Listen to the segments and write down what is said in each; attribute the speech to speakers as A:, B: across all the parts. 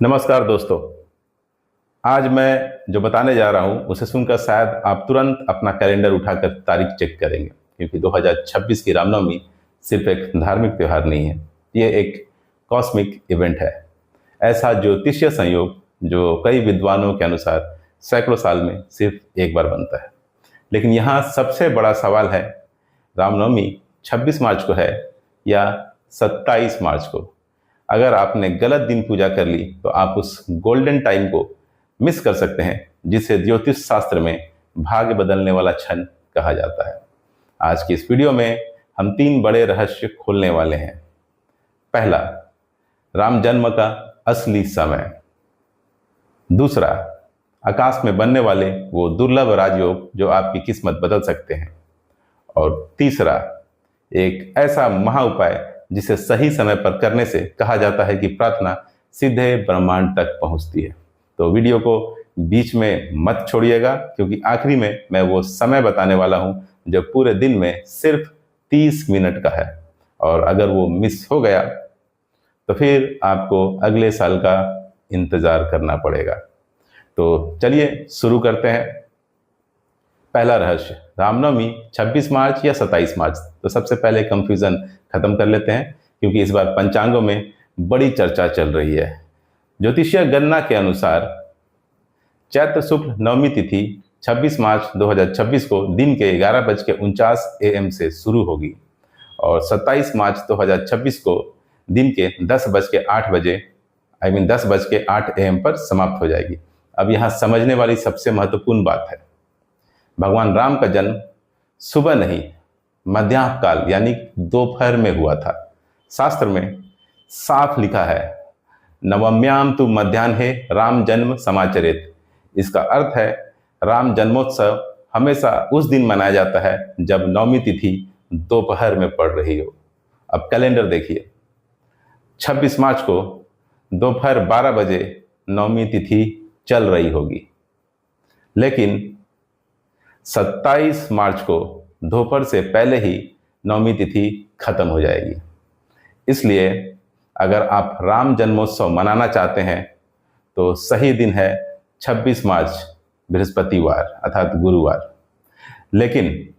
A: नमस्कार दोस्तों। आज मैं जो बताने जा रहा हूं उसे सुनकर शायद आप तुरंत अपना कैलेंडर उठाकर तारीख चेक करेंगे, क्योंकि 2026 की रामनवमी सिर्फ एक धार्मिक त्यौहार नहीं है, ये एक कॉस्मिक इवेंट है। ऐसा ज्योतिषीय संयोग जो कई विद्वानों के अनुसार सैकड़ों साल में सिर्फ एक बार बनता है। लेकिन यहाँ सबसे बड़ा सवाल है, रामनवमी 26 मार्च को है या 27 मार्च को। अगर आपने गलत दिन पूजा कर ली तो आप उस गोल्डन टाइम को मिस कर सकते हैं, जिसे ज्योतिष शास्त्र में भाग्य बदलने वाला क्षण कहा जाता है। आज की इस वीडियो में हम 3 बड़े रहस्य खोलने वाले हैं। पहला, राम जन्म का असली समय। दूसरा, आकाश में बनने वाले वो दुर्लभ राजयोग जो आपकी किस्मत बदल सकते हैं। और तीसरा, एक ऐसा महा उपाय जिसे सही समय पर करने से कहा जाता है कि प्रार्थना सीधे ब्रह्मांड तक पहुंचती है। तो वीडियो को बीच में मत छोड़िएगा, क्योंकि आखिरी में मैं वो समय बताने वाला हूं जो पूरे दिन में सिर्फ 30 मिनट का है, और अगर वो मिस हो गया तो फिर आपको अगले साल का इंतजार करना पड़ेगा। तो चलिए शुरू करते हैं। पहला रहस्य, रामनवमी 26 मार्च या 27 मार्च। तो सबसे पहले कंफ्यूजन खत्म कर लेते हैं, क्योंकि इस बार पंचांगों में बड़ी चर्चा चल रही है। ज्योतिषीय गणना के अनुसार चैत्र शुक्ल नवमी तिथि 26 मार्च 2026 को दिन के 11:49 AM से शुरू होगी और 27 मार्च 2026 को दिन के 10:08 बजे 10:08 AM पर समाप्त हो जाएगी। अब यहाँ समझने वाली सबसे महत्वपूर्ण बात है, भगवान राम का जन्म सुबह नहीं, मध्याह्न काल यानी दोपहर में हुआ था। शास्त्र में साफ लिखा है, नवम्याम तु मध्याह्ने राम जन्म समाचरेत। इसका अर्थ है, राम जन्मोत्सव हमेशा उस दिन मनाया जाता है जब नवमी तिथि दोपहर में पड़ रही हो। अब कैलेंडर देखिए, 26 मार्च को दोपहर 12 बजे नवमी तिथि चल रही होगी, लेकिन 27 मार्च को दोपहर से पहले ही नवमी तिथि खत्म हो जाएगी। इसलिए अगर आप राम जन्मोत्सव मनाना चाहते हैं तो सही दिन है 26 मार्च बृहस्पतिवार अर्थात गुरुवार। लेकिन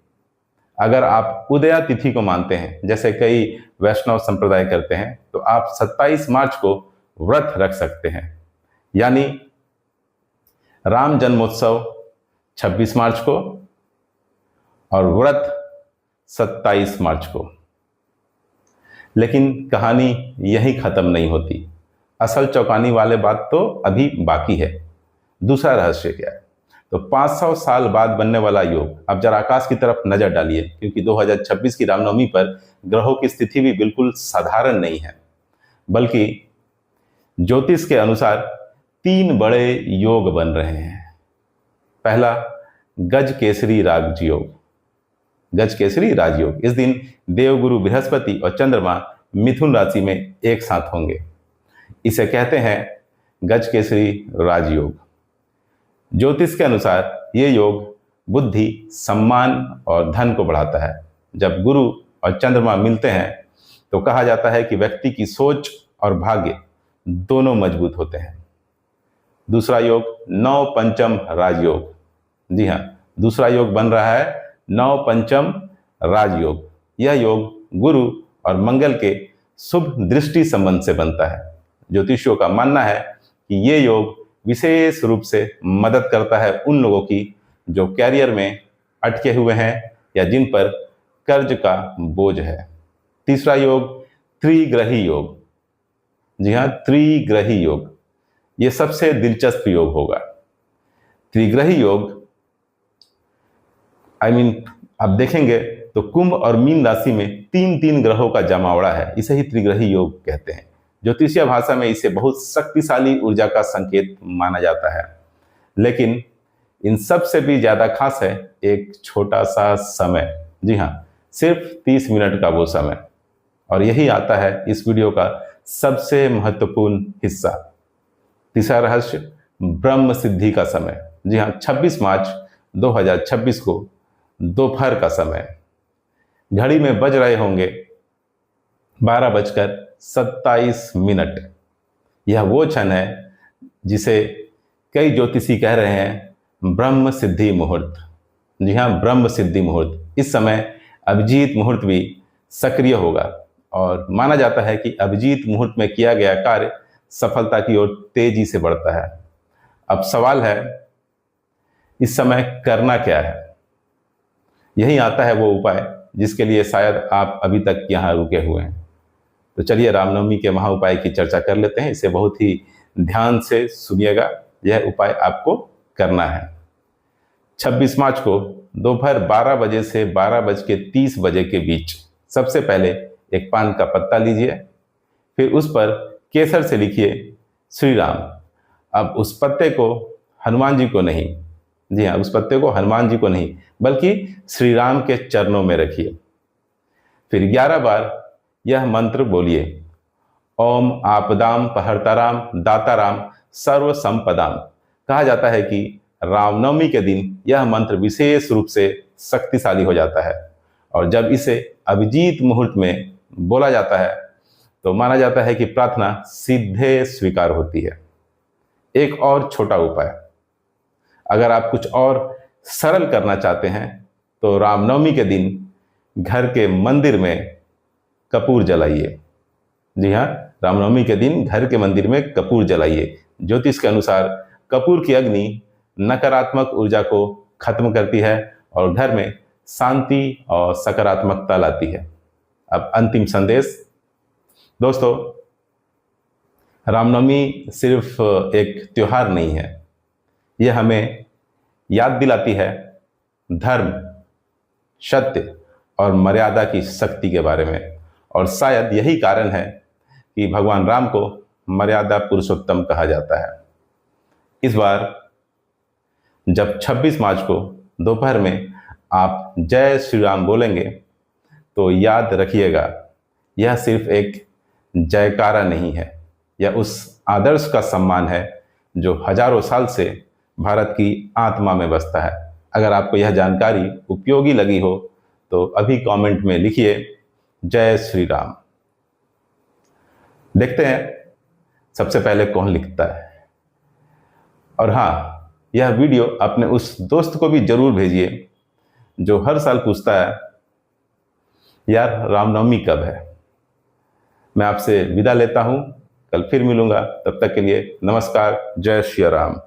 A: अगर आप उदया तिथि को मानते हैं, जैसे कई वैष्णव संप्रदाय करते हैं, तो आप 27 मार्च को व्रत रख सकते हैं। यानी राम जन्मोत्सव 26 मार्च को और व्रत 27 मार्च को। लेकिन कहानी यही खत्म नहीं होती। असल चौंकाने वाले बात तो अभी बाकी है। दूसरा रहस्य क्या है? तो 500 साल बाद बनने वाला योग। अब जरा आकाश की तरफ नजर डालिए, क्योंकि 2026 की रामनवमी पर ग्रहों की स्थिति भी बिल्कुल साधारण नहीं है, बल्कि ज्योतिष के अनुसार 3 बड़े योग बन रहे हैं। पहला, गज केसरी राजयोग। गज केसरी राजयोग, इस दिन देवगुरु बृहस्पति और चंद्रमा मिथुन राशि में एक साथ होंगे। इसे कहते हैं गज केसरी राजयोग। ज्योतिष के अनुसार ये योग बुद्धि, सम्मान और धन को बढ़ाता है। जब गुरु और चंद्रमा मिलते हैं तो कहा जाता है कि व्यक्ति की सोच और भाग्य दोनों मजबूत होते हैं। दूसरा योग, नव पंचम राजयोग। जी हाँ, दूसरा योग बन रहा है नव पंचम राजयोग। यह योग गुरु और मंगल के शुभ दृष्टि संबंध से बनता है। ज्योतिषियों का मानना है कि ये योग विशेष रूप से मदद करता है उन लोगों की जो कैरियर में अटके हुए हैं या जिन पर कर्ज का बोझ है। तीसरा योग, त्रिग्रही योग। जी हाँ, त्रिग्रही योग, ये सबसे दिलचस्प योग होगा। त्रिग्रही योग अब देखेंगे तो कुंभ और मीन राशि में 3 ग्रहों का जमावड़ा है। इसे ही त्रिग्रही योग कहते हैं। ज्योतिषीय भाषा में इसे बहुत शक्तिशाली ऊर्जा का संकेत माना जाता है। लेकिन इन सब से भी ज्यादा खास है एक छोटा सा समय। जी हाँ, सिर्फ 30 मिनट का वो समय। और यही आता है इस वीडियो का सबसे महत्वपूर्ण हिस्सा। तीसरा रहस्य, ब्रह्म सिद्धि का समय। जी हाँ, 26 मार्च 2026 को दोपहर का समय। घड़ी में बज रहे होंगे 12:27 यह वो क्षण है जिसे कई ज्योतिषी कह रहे हैं ब्रह्म सिद्धि मुहूर्त। जी हाँ, ब्रह्म सिद्धि मुहूर्त। इस समय अभिजीत मुहूर्त भी सक्रिय होगा और माना जाता है कि अभिजीत मुहूर्त में किया गया कार्य सफलता की ओर तेजी से बढ़ता है। अब सवाल है, इस समय करना क्या है? यही आता है वो उपाय जिसके लिए शायद आप अभी तक यहाँ रुके हुए हैं। तो चलिए रामनवमी के महा उपाय की चर्चा कर लेते हैं। इसे बहुत ही ध्यान से सुनिएगा। यह उपाय आपको करना है। 26 मार्च को दोपहर 12 बजे से 12:30 बजे के बीच सबसे पहले एक पान का पत्ता लीजिए, फिर उस पर केसर से लिखिए श्री राम। अब उस पत्ते को हनुमान जी को नहीं, जी हाँ, उस पत्ते को हनुमान जी को नहीं बल्कि श्री राम के चरणों में रखिए। फिर 11 बार यह मंत्र बोलिए, ओम आपदाम पहर्ताराम दाताराम सर्व संपदाम। कहा जाता है कि रामनवमी के दिन यह मंत्र विशेष रूप से शक्तिशाली हो जाता है और जब इसे अभिजीत मुहूर्त में बोला जाता है तो माना जाता है कि प्रार्थना सीधे स्वीकार होती है। एक और छोटा उपाय, अगर आप कुछ और सरल करना चाहते हैं तो रामनवमी के दिन घर के मंदिर में कपूर जलाइए। जी हाँ, रामनवमी के दिन घर के मंदिर में कपूर जलाइए। ज्योतिष के अनुसार कपूर की अग्नि नकारात्मक ऊर्जा को खत्म करती है और घर में शांति और सकारात्मकता लाती है। अब अंतिम संदेश, दोस्तों, रामनवमी सिर्फ एक त्योहार नहीं है, यह हमें याद दिलाती है धर्म, सत्य और मर्यादा की शक्ति के बारे में। और शायद यही कारण है कि भगवान राम को मर्यादा पुरुषोत्तम कहा जाता है। इस बार जब 26 मार्च को दोपहर में आप जय श्री राम बोलेंगे तो याद रखिएगा, यह सिर्फ एक जयकारा नहीं है, यह उस आदर्श का सम्मान है जो हजारों साल से भारत की आत्मा में बसता है। अगर आपको यह जानकारी उपयोगी लगी हो तो अभी कमेंट में लिखिए जय श्री राम। देखते हैं सबसे पहले कौन लिखता है। और हाँ, यह वीडियो अपने उस दोस्त को भी जरूर भेजिए जो हर साल पूछता है यार रामनवमी कब है। मैं आपसे विदा लेता हूं, कल फिर मिलूंगा। तब तक के लिए नमस्कार, जय श्री राम।